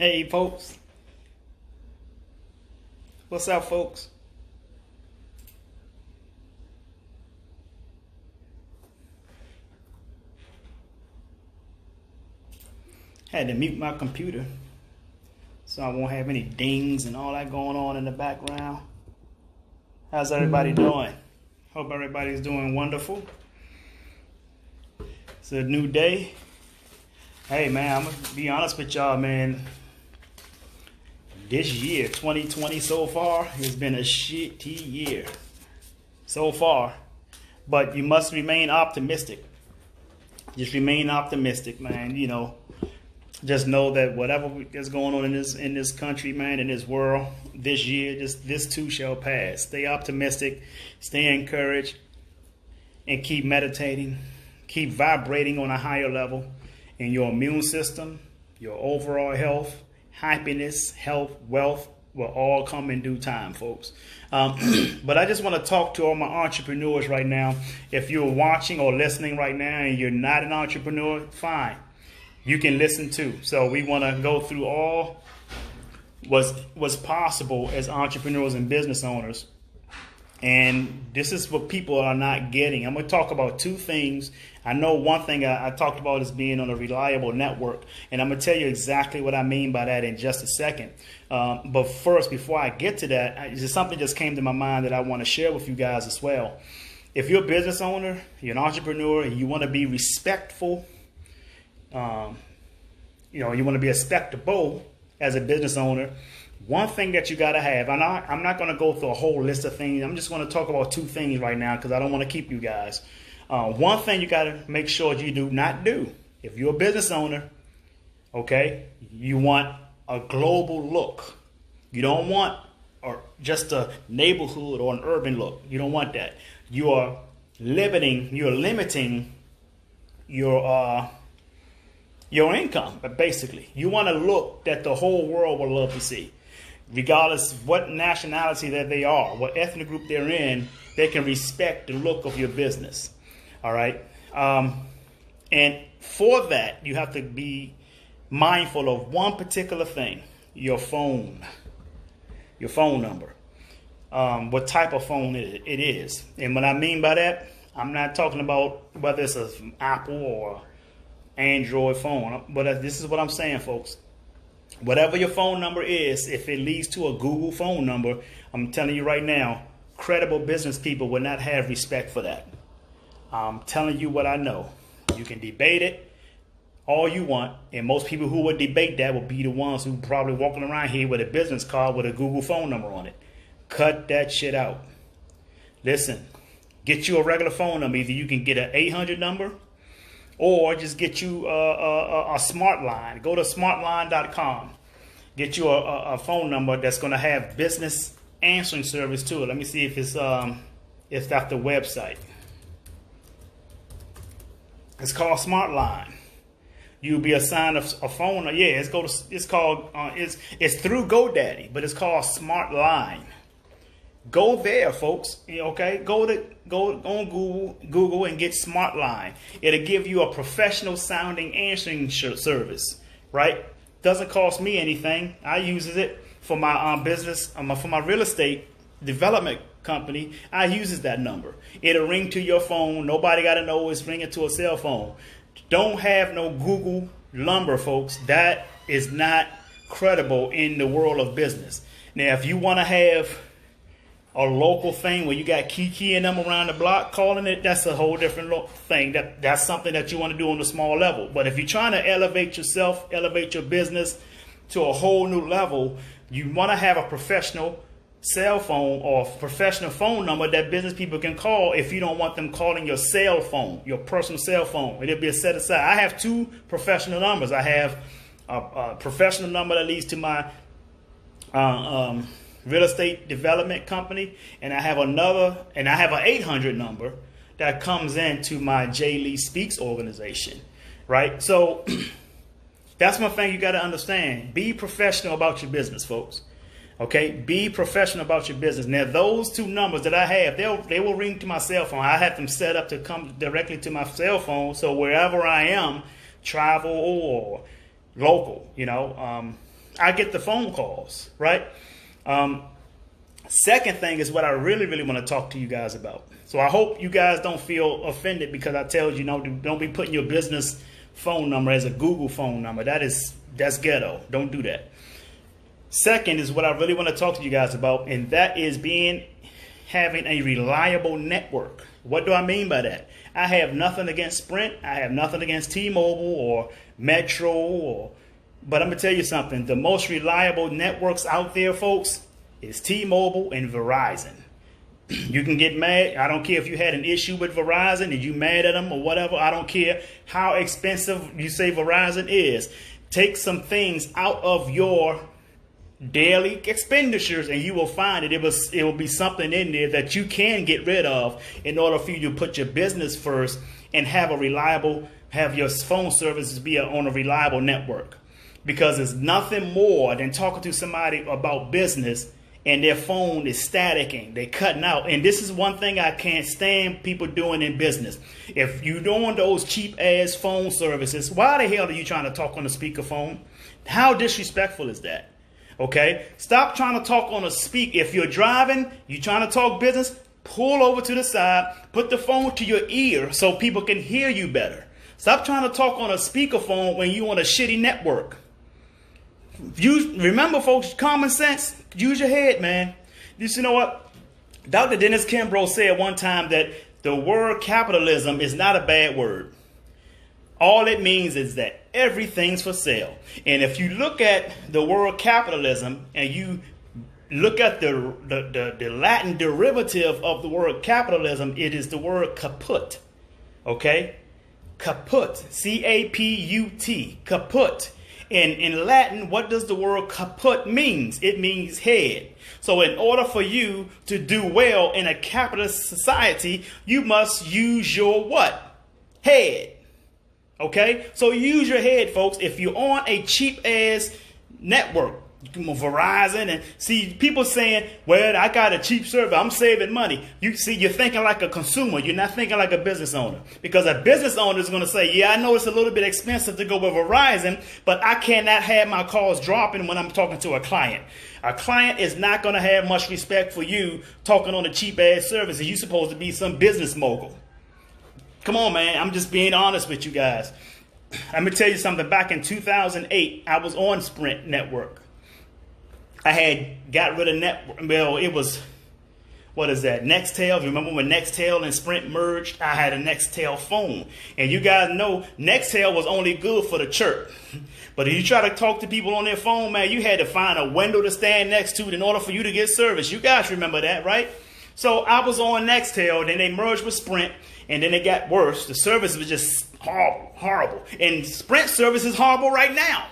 Hey, folks. What's up, folks? Had to mute my computer so I won't have any dings and all that going on in the background. How's everybody doing? Hope everybody's doing wonderful. It's a new day. Hey, man, I'm going to be honest with y'all, man. This year, 2020 so far, has been a shitty year so far. But you must remain optimistic. Just remain optimistic, man. You know, just know that whatever is going on in this country, man, in this world, this year, this too shall pass. Stay optimistic, stay encouraged, and keep meditating. Keep vibrating on a higher level in your immune system, your overall health, happiness, health, wealth will all come in due time, folks. But I just want to talk to all my entrepreneurs right now. If you're watching or listening right now and you're not an entrepreneur, fine. You can listen too. So we want to go through all what's possible as entrepreneurs and business owners. And this is what people are not getting. I'm going to talk about two things. I know one thing I talked about is being on a reliable network. And I'm going to tell you exactly what I mean by that in just a second. But first, before I get to that, something just came to my mind that I want to share with you guys as well. If you're a business owner, you're an entrepreneur, and you want to be respectful, you want to be respectable as a business owner, one thing that you got to have, and I'm not going to go through a whole list of things. I'm just going to talk about two things right now because I don't want to keep you guys. One thing you got to make sure you do not do. If you're a business owner, okay, you want a global look. You don't want just a neighborhood or an urban look. You don't want that. You're limiting your income, but basically. You want a look that the whole world will love to see. Regardless of what nationality that they are, what ethnic group they're in, they can respect the look of your business. All right. And for that, you have to be mindful of one particular thing, your phone number, what type of phone it is. And what I mean by that, I'm not talking about whether it's an Apple or Android phone, but this is what I'm saying, folks. Whatever your phone number is, if it leads to a Google phone number, I'm telling you right now, credible business people will not have respect for that. I'm telling you what I know. You can debate it all you want, and most people who would debate that will be the ones who probably walking around here with a business card with a Google phone number on it. Cut that shit out. Listen, get you a regular phone number. Either you can get an 800 number, or just get you a smart line. Go to smartline.com. Get you a phone number that's going to have business answering service to it. Let me see if it's that's the website. It's called Smartline. You'll be assigned a phone. Yeah, it's through GoDaddy, but it's called Smartline. Go there, folks. Okay, go on Google and get Smartline. It'll give you a professional sounding answering service. Right? Doesn't cost me anything. I uses it for my business, for my real estate development company. I uses that number. It'll ring to your phone. Nobody got to know it's ringing to a cell phone. Don't have no Google number, folks. That is not credible in the world of business. Now, if you want to have a local thing where you got Kiki and them around the block calling it, that's a whole different thing. That's something that you want to do on a small level. But if you're trying to elevate yourself, elevate your business to a whole new level, you want to have a professional cell phone or professional phone number that business people can call if you don't want them calling your cell phone, your personal cell phone. It'll be a set aside. I have two professional numbers. I have a professional number that leads to my real estate development company, and I have an 800 number that comes into my Jay Lee Speaks organization, right? So that's one thing you got to understand. Be professional about your business, folks. Okay, be professional about your business. Now, those two numbers that I have, they will ring to my cell phone. I have them set up to come directly to my cell phone, so wherever I am, travel or local, I get the phone calls, right? Second thing is what I really, really want to talk to you guys about. So I hope you guys don't feel offended because I tell you, don't be putting your business phone number as a Google phone number. That's ghetto. Don't do that. Second is what I really want to talk to you guys about, and that is having a reliable network. What do I mean by that? I have nothing against Sprint. I have nothing against T-Mobile or Metro, but I'm going to tell you something. The most reliable networks out there, folks, is T-Mobile and Verizon. You can get mad. I don't care if you had an issue with Verizon and you mad at them or whatever. I don't care how expensive you say Verizon is. Take some things out of your daily expenditures and you will find it will be something in there that you can get rid of in order for you to put your business first and have your phone services be on a reliable network. Because there's nothing more than talking to somebody about business and their phone is staticking, they're cutting out. And this is one thing I can't stand people doing in business. If you're doing those cheap ass phone services, why the hell are you trying to talk on a speakerphone? How disrespectful is that? Okay, stop trying to talk on a speak. If you're driving, you're trying to talk business, pull over to the side, put the phone to your ear so people can hear you better. Stop trying to talk on a speakerphone when you're on a shitty network. Remember, folks, common sense. Use your head, man. You know what? Dr. Dennis Kimbrough said one time that the word capitalism is not a bad word. All it means is that everything's for sale. And if you look at the word capitalism and you look at the Latin derivative of the word capitalism, it is the word kaput. Okay? Kaput. C-A-P-U-T. Kaput. And in Latin, what does the word kaput means? It means head. So in order for you to do well in a capitalist society, you must use your what? Head. Okay? So use your head, folks. If you're on a cheap ass network, Verizon, and see people saying, well, I got a cheap service, I'm saving money. You see, you're thinking like a consumer. You're not thinking like a business owner. Because a business owner is going to say, yeah, I know it's a little bit expensive to go with Verizon, but I cannot have my calls dropping when I'm talking to a client. A client is not going to have much respect for you talking on a cheap ass service, and you're supposed to be some business mogul. Come on, man. I'm just being honest with you guys. Let me tell you something. Back in 2008, I was on Sprint Network. I had got rid of network. Well, it was, what is that? Nextel. Remember when Nextel and Sprint merged? I had a Nextel phone. And you guys know Nextel was only good for the church. But if you try to talk to people on their phone, man, you had to find a window to stand next to in order for you to get service. You guys remember that, right? So I was on Nextel, then they merged with Sprint, and then it got worse. The service was just horrible. And Sprint service is horrible right now.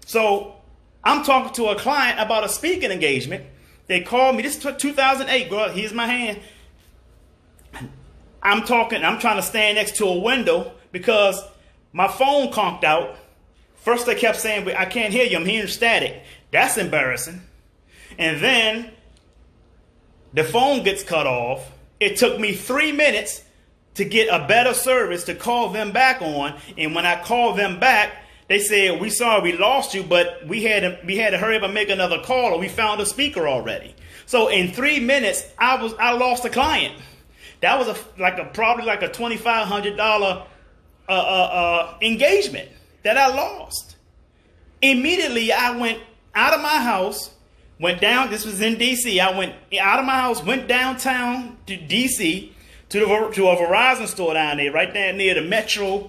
So I'm talking to a client about a speaking engagement. They called me. This is 2008, girl. Here's my hand. I'm trying to stand next to a window because my phone conked out. First they kept saying, I can't hear you. I'm hearing static. That's embarrassing. And then the phone gets cut off. It took me 3 minutes to get a better service to call them back on. And when I called them back, they said, we sorry we lost you, but we had to hurry up and make another call, or we found a speaker already. So in 3 minutes, I lost a client. That was probably like a $2,500 engagement that I lost. Immediately, I went out of my house, went down. This was in DC. I went out of my house, went downtown to DC to a Verizon store down there, right down near the Metro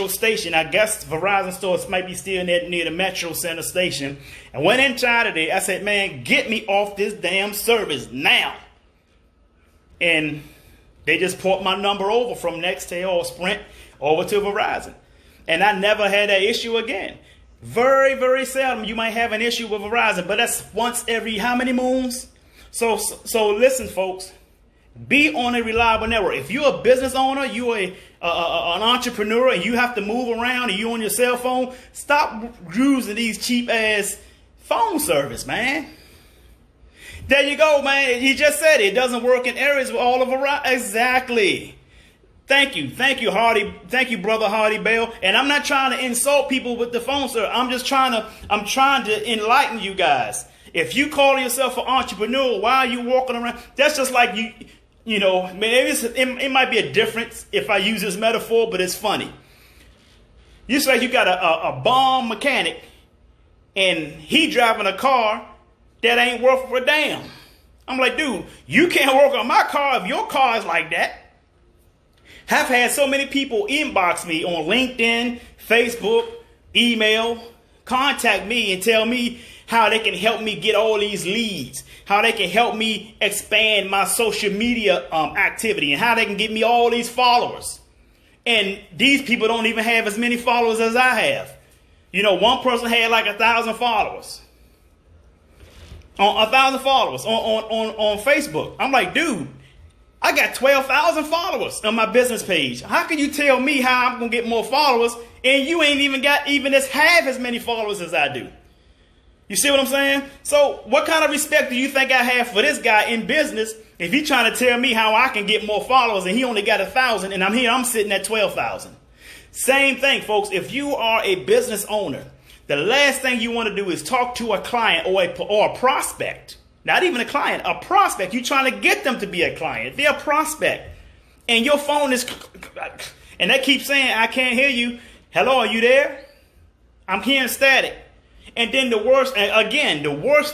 station. I guess Verizon stores might be still near the Metro Center station. And went inside of there. I said, man, get me off this damn service now. And they just port my number over from Nextel or Sprint over to Verizon. And I never had that issue again. Very, very seldom you might have an issue with Verizon, but that's once every how many moons? So listen, folks. Be on a reliable network. If you're a business owner, you're an entrepreneur, and you have to move around, and you're on your cell phone, stop using these cheap ass phone service, man. There you go, man. He just said it doesn't work in areas with all of Verizon. Exactly. Thank you, Hardy. Thank you, brother Hardy Bell. And I'm not trying to insult people with the phone, sir. I'm trying to enlighten you guys. If you call yourself an entrepreneur, why are you walking around? That's just like you know, maybe it might be a difference if I use this metaphor, but it's funny. You say you got a bomb mechanic and he driving a car that ain't worth a damn. I'm like, dude, you can't work on my car if your car is like that. I've had so many people inbox me on LinkedIn, Facebook, email, contact me and tell me how they can help me get all these leads, how they can help me expand my social media activity, and how they can get me all these followers. And these people don't even have as many followers as I have. You know, one person had like 1,000 followers. On 1,000 followers on Facebook. I'm like, dude, I got 12,000 followers on my business page. How can you tell me how I'm going to get more followers and you ain't even got even half as many followers as I do? You see what I'm saying? So what kind of respect do you think I have for this guy in business if he's trying to tell me how I can get more followers and he only got 1,000 and I'm sitting at 12,000? Same thing, folks. If you are a business owner, the last thing you want to do is talk to a client or a prospect. Not even a client, a prospect. You're trying to get them to be a client. They're a prospect. And your phone is, and they keep saying, I can't hear you. Hello, are you there? I'm hearing static. And then the worst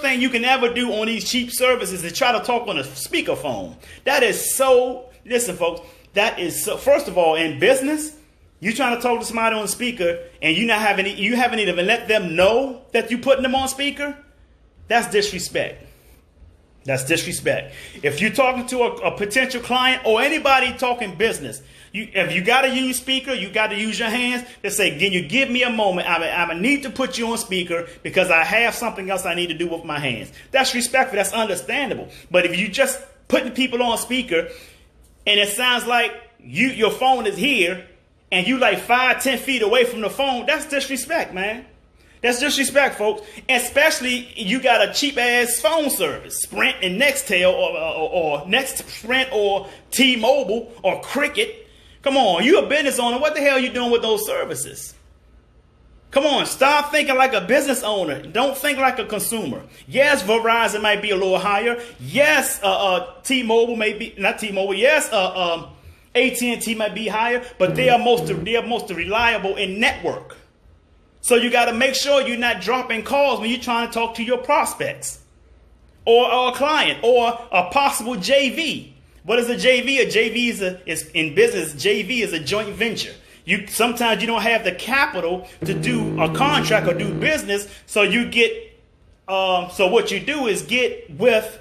thing you can ever do on these cheap services is try to talk on a speakerphone. That is so, listen folks, that is so, first of all, in business, you trying to talk to somebody on speaker and you haven't even let them know that you're putting them on speaker. That's disrespect. That's disrespect. If you're talking to a potential client or anybody talking business, if you got to use speaker, you got to use your hands to say, can you give me a moment? I need to put you on speaker because I have something else I need to do with my hands. That's respectful. That's understandable. But if you just putting people on speaker and it sounds like your phone is here and you like 5-10 feet away from the phone, that's disrespect, man. That's disrespect, folks. Especially you got a cheap ass phone service, Sprint and Nextel or Next Sprint or T-Mobile or Cricket. Come on, you a business owner. What the hell are you doing with those services? Come on, stop thinking like a business owner. Don't think like a consumer. Yes, Verizon might be a little higher. Yes, T-Mobile may be not T-Mobile. Yes, AT&T might be higher, but they are most reliable in network. So you got to make sure you're not dropping calls when you're trying to talk to your prospects or a client or a possible JV. What is a JV? A JV is in business. JV is a joint venture. Sometimes you don't have the capital to do a contract or do business. So you get, so what you do is get with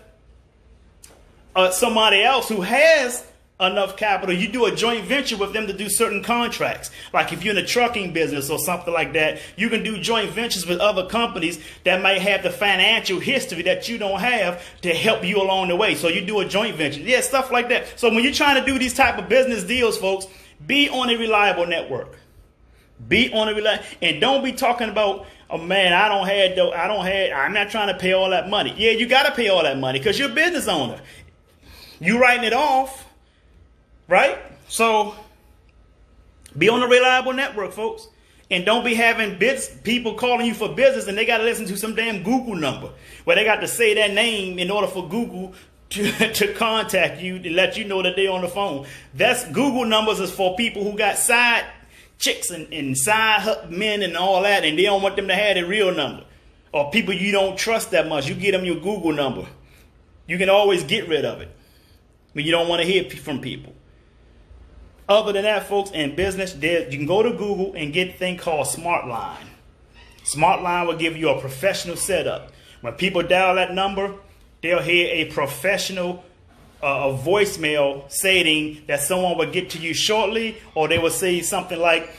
somebody else who has enough capital. You do a joint venture with them to do certain contracts. Like if you're in the trucking business or something like that, you can do joint ventures with other companies that might have the financial history that you don't have to help you along the way. So you do a joint venture. Yeah, stuff like that. So when you're trying to do these type of business deals, folks, be on a reliable network. Be on a reliable, and don't be talking about, oh man, I'm not trying to pay all that money. Yeah, you got to pay all that money because you're a business owner. You writing it off. Right? So be on a reliable network, folks. And don't be having people calling you for business and they got to listen to some damn Google number where they got to say that name in order for Google to contact you to let you know that they're on the phone. That's Google numbers is for people who got side chicks and side men and all that, and they don't want them to have their real number. Or people you don't trust that much. You get them your Google number. You can always get rid of it when you don't want to hear from people. Other than that, folks, in business, you can go to Google and get a thing called SmartLine. SmartLine will give you a professional setup. When people dial that number, they'll hear a professional a voicemail stating that someone will get to you shortly, or they will say something like,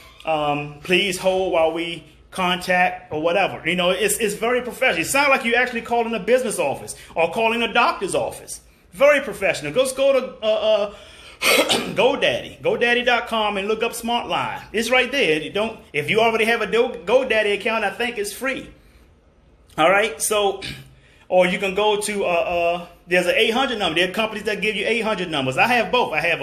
please hold while we contact or whatever. You know, it's very professional. It sounds like you're actually calling a business office or calling a doctor's office. Very professional. Just go to GoDaddy, GoDaddy.com, and look up SmartLine. It's right there. If you already have a GoDaddy account, I think it's free. All right. So, or you can go to there's an 800 number. There are companies that give you 800 numbers. I have both. I have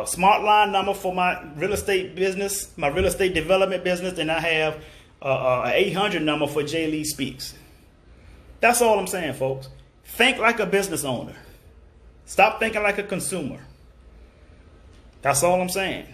smart line number for my real estate business, my real estate development business, and I have an 800 number for Jay Lee Speaks. That's all I'm saying, folks. Think like a business owner. Stop thinking like a consumer. That's all I'm saying.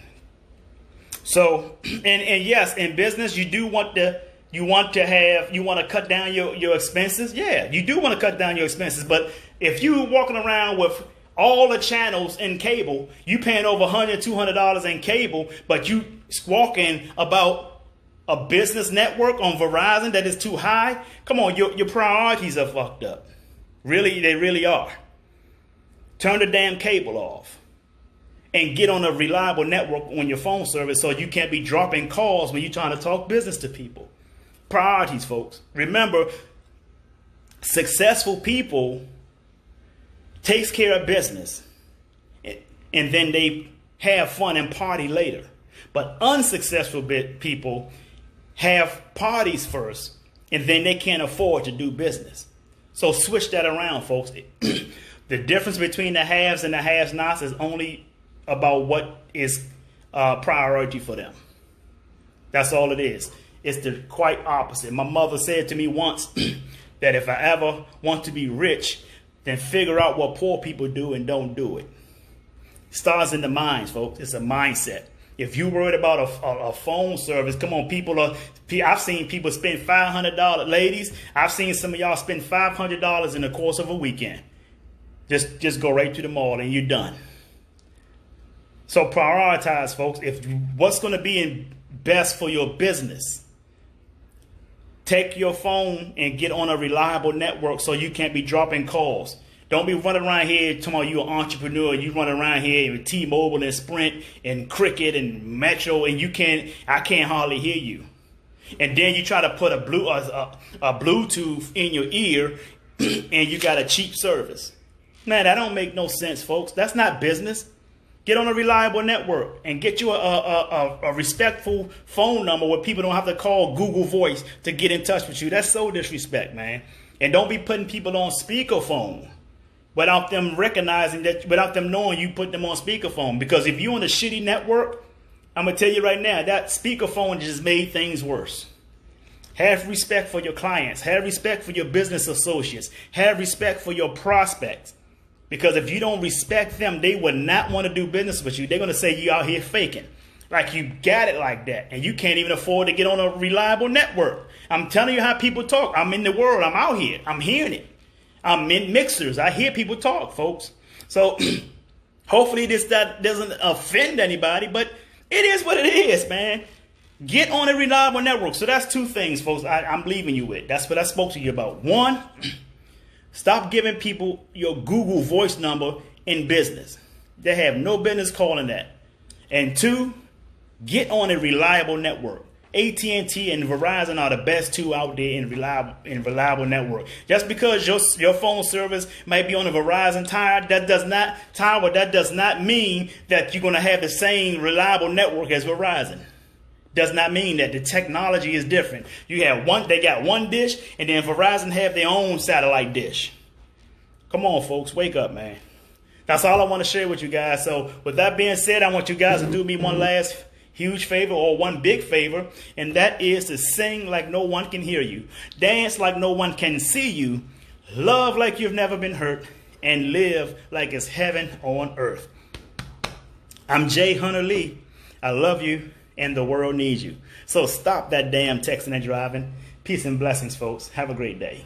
So, and yes, in business, you do want to, you want to cut down your expenses. Yeah, you do want to cut down your expenses. But if you walking around with all the channels in cable, you paying over $100, $200 in cable, but you squawking about a business network on Verizon that is too high. Come on, your priorities are fucked up. Really, they really are. Turn the damn cable off and get on a reliable network on your phone service so you can't be dropping calls when you're trying to talk business to people. Priorities, folks. Remember, successful people takes care of business and then they have fun and party later. But unsuccessful people have parties first and then they can't afford to do business. So switch that around, folks. The difference between the haves and the have-nots is only about what is priority for them. That's all it is. It's the quite opposite. My mother said to me once that if I ever want to be rich, then figure out what poor people do and don't do it. It starts in the minds, folks. It's a mindset. If you're worried about a phone service, come on, I've seen people spend $500. Ladies, I've seen some of y'all spend $500 in the course of a weekend. Just go right to the mall and you're done. So prioritize, folks. If what's going to be best for your business, take your phone and get on a reliable network so you can't be dropping calls. Don't be running around here talking about you're an entrepreneur. You run around here with T-Mobile and Sprint and Cricket and Metro, and I can't hardly hear you. And then you try to put a Bluetooth in your ear, and you got a cheap service. Man, that don't make no sense, folks. That's not business. Get on a reliable network and get you a respectful phone number where people don't have to call Google Voice to get in touch with you. That's so disrespect, man. And don't be putting people on speakerphone without them recognizing that, without them knowing you put them on speakerphone. Because if you're on a shitty network, I'm going to tell you right now, that speakerphone just made things worse. Have respect for your clients. Have respect for your business associates. Have respect for your prospects. Because if you don't respect them, they would not want to do business with you. They're going to say you out here faking. Like you got it like that. And you can't even afford to get on a reliable network. I'm telling you how people talk. I'm in the world. I'm out here. I'm hearing it. I'm in mixers. I hear people talk, folks. So hopefully this doesn't offend anybody. But it is what it is, man. Get on a reliable network. So that's two things, folks, I'm leaving you with. That's what I spoke to you about. One, stop giving people your Google Voice number in business. They have no business calling that. And two, get on a reliable network. AT&T and Verizon are the best two out there in reliable network. Just because your phone service might be on a Verizon tower, that does not mean that you're going to have the same reliable network as Verizon. Does not mean that. The technology is different. They got one dish, and then Verizon have their own satellite dish. Come on, folks, wake up, man. That's all I want to share with you guys. So with that being said, I want you guys to do me one last huge favor, or one big favor, and that is to sing like no one can hear you, dance like no one can see you, love like you've never been hurt, and live like it's heaven on earth. I'm Jay Hunter Lee. I love you, and the world needs you. So stop that damn texting and driving. Peace and blessings, folks. Have a great day.